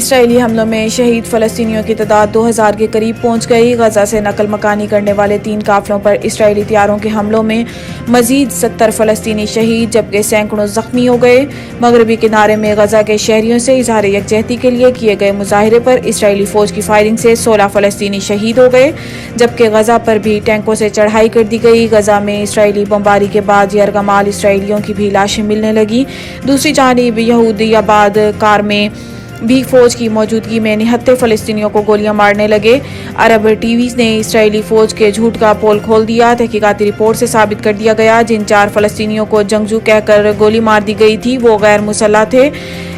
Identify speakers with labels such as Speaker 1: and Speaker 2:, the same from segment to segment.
Speaker 1: اسرائیلی حملوں میں شہید فلسطینیوں کی تعداد 2000 کے قریب پہنچ گئی۔ غزہ سے نقل مکانی کرنے والے 3 قافلوں پر اسرائیلی طیاروں کے حملوں میں مزید 70 فلسطینی شہید جبکہ سینکڑوں زخمی ہو گئے۔ مغربی کنارے میں غزہ کے شہریوں سے اظہار یکجہتی کے لیے کیے گئے مظاہرے پر اسرائیلی فوج کی فائرنگ سے 16 فلسطینی شہید ہو گئے جبکہ غزہ پر بھی ٹینکوں سے چڑھائی کر دی گئی۔ غزہ میں اسرائیلی بمباری کے بعد یرغمال اسرائیلیوں کی بھی لاشیں ملنے لگیں۔ دوسری جانب یہودی آباد کار میں بھی فوج کی موجودگی میں نہتے فلسطینیوں کو گولیاں مارنے لگے۔ عرب ٹی وی نے اسرائیلی فوج کے جھوٹ کا پول کھول دیا۔ تحقیقاتی رپورٹ سے ثابت کر دیا گیا جن 4 فلسطینیوں کو جنگجو کہہ کر گولی مار دی گئی تھی وہ غیر مسلح تھے۔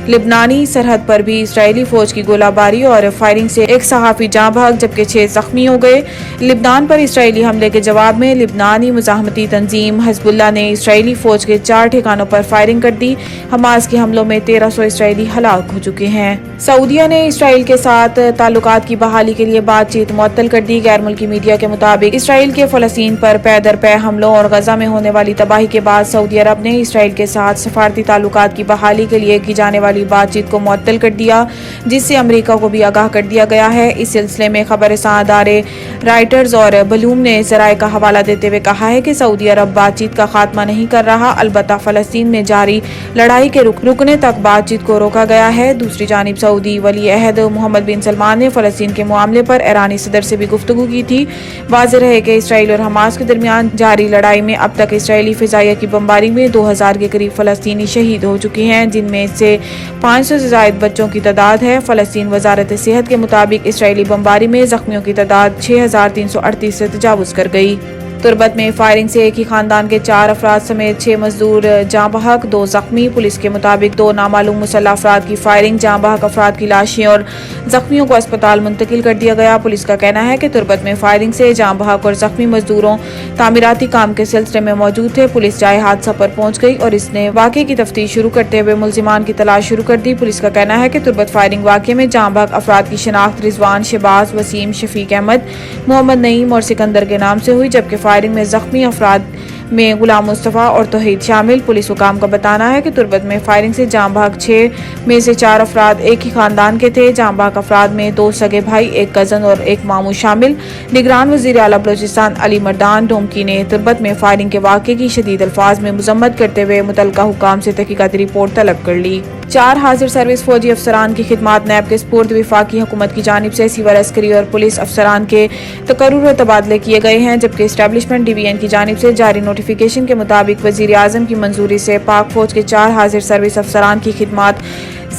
Speaker 1: لبنانی سرحد پر بھی اسرائیلی فوج کی گولہ باری اور فائرنگ سے ایک صحافی جاں بحق جبکہ 6 زخمی ہو گئے۔ لبنان پر اسرائیلی حملے کے جواب میں لبنانی مزاحمتی تنظیم حزب اللہ نے اسرائیلی فوج کے 4 ٹھکانوں پر فائرنگ کر دی۔ حماس کے حملوں میں 1300 اسرائیلی ہلاک ہو چکے ہیں۔ سعودیہ نے اسرائیل کے ساتھ تعلقات کی بحالی کے لیے بات چیت معطل کر دی۔ غیر ملکی میڈیا کے مطابق اسرائیل کے فلسطین پر پے در پے حملوں اور غزہ میں ہونے والی تباہی کے بعد سعودی عرب نے اسرائیل کے ساتھ سفارتی تعلقات کی بحالی کے لیے کی جانے والی بات چیت کو معطل کر دیا جس سے امریکہ کو بھی آگاہ کر دیا گیا ہے۔ اس سلسلے میں خبر رساں ادارے رائٹرز اور بلوم نے ذرائع کا حوالہ دیتے ہوئے کہا ہے کہ سعودی عرب بات چیت کا خاتمہ نہیں کر رہا البتہ فلسطین میں جاری لڑائی کے رکنے تک بات چیت کو روکا گیا ہے۔ دوسری جانب سعودی ولی عہد محمد بن سلمان نے فلسطین کے معاملے پر ایرانی صدر سے بھی گفتگو کی تھی۔ واضح ہے کہ اسرائیل اور حماس کے درمیان جاری لڑائی میں اب تک اسرائیلی فضائیہ کی بمباری میں 2000 کے قریب فلسطینی شہید ہو چکے ہیں جن میں سے 500 سے زائد بچوں کی تعداد ہے۔ فلسطین وزارت صحت کے مطابق اسرائیلی بمباری میں زخمیوں کی تعداد 6338 سے تجاوز کر گئی۔ تربت میں فائرنگ سے ایک ہی خاندان کے 4 افراد سمیت 6 مزدور جاں بحق 2 زخمی۔ پولیس کے مطابق 2 نامعلوم مسلح افراد کی فائرنگ جاں بحق افراد کی لاشیں اور زخمیوں کو اسپتال منتقل کر دیا گیا۔ پولیس کا کہنا ہے کہ تربت میں فائرنگ سے جاں بحق اور زخمی مزدوروں تعمیراتی کام کے سلسلے میں موجود تھے۔ پولیس جائے حادثہ پر پہنچ گئی اور اس نے واقعے کی تفتیش شروع کرتے ہوئے ملزمان کی تلاش شروع کر دی۔ پولیس کا کہنا ہے کہ تربت فائرنگ واقعے میں جاں بحق افراد کی شناخت رضوان، شہباز، وسیم، شفیق احمد، محمد نعیم اور سکندر کے نام سے ہوئی جبکہ فائرنگ میں زخمی افراد میں غلام مصطفیٰ اور توحید شامل۔ پولیس حکام کا بتانا ہے کہ تربت میں فائرنگ سے جاں بحق 6 میں سے 4 افراد ایک ہی خاندان کے تھے۔ جاں بحق افراد میں 2 سگے بھائی، 1 کزن اور 1 ماموں شامل۔ نگران وزیر اعلیٰ بلوچستان علی مردان ڈومکی نے تربت میں فائرنگ کے واقعے کی شدید الفاظ میں مذمت کرتے ہوئے متعلقہ حکام سے تحقیقاتی رپورٹ طلب کر لی۔ 4 حاضر سروس فوجی افسران کی خدمات نیب کے سپرد وفاقی حکومت کی جانب سے سیول عسکری اور پولیس افسران کے تقرر و تبادلے کیے گئے ہیں جبکہ اسٹیبلشمنٹ ڈی وی این کی جانب سے جاری نوٹیفیکیشن کے مطابق وزیر اعظم کی منظوری سے پاک فوج کے 4 حاضر سروس افسران کی خدمات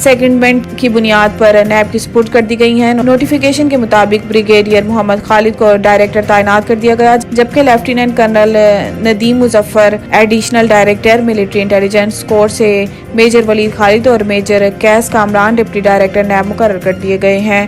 Speaker 1: سیکنڈمنٹ کی بنیاد پر نیب کی سپرد کر دی گئی ہیں۔ نوٹیفیکیشن کے مطابق بریگیڈیئر محمد خالد کو ڈائریکٹر تعینات کر دیا گیا جبکہ lieutenant colonel Nadeem Muzaffar additional director military intelligence corps سے میجر ولید خالد اور major Qais Kamran deputy director NAB مقرر کر دیے گئے ہیں۔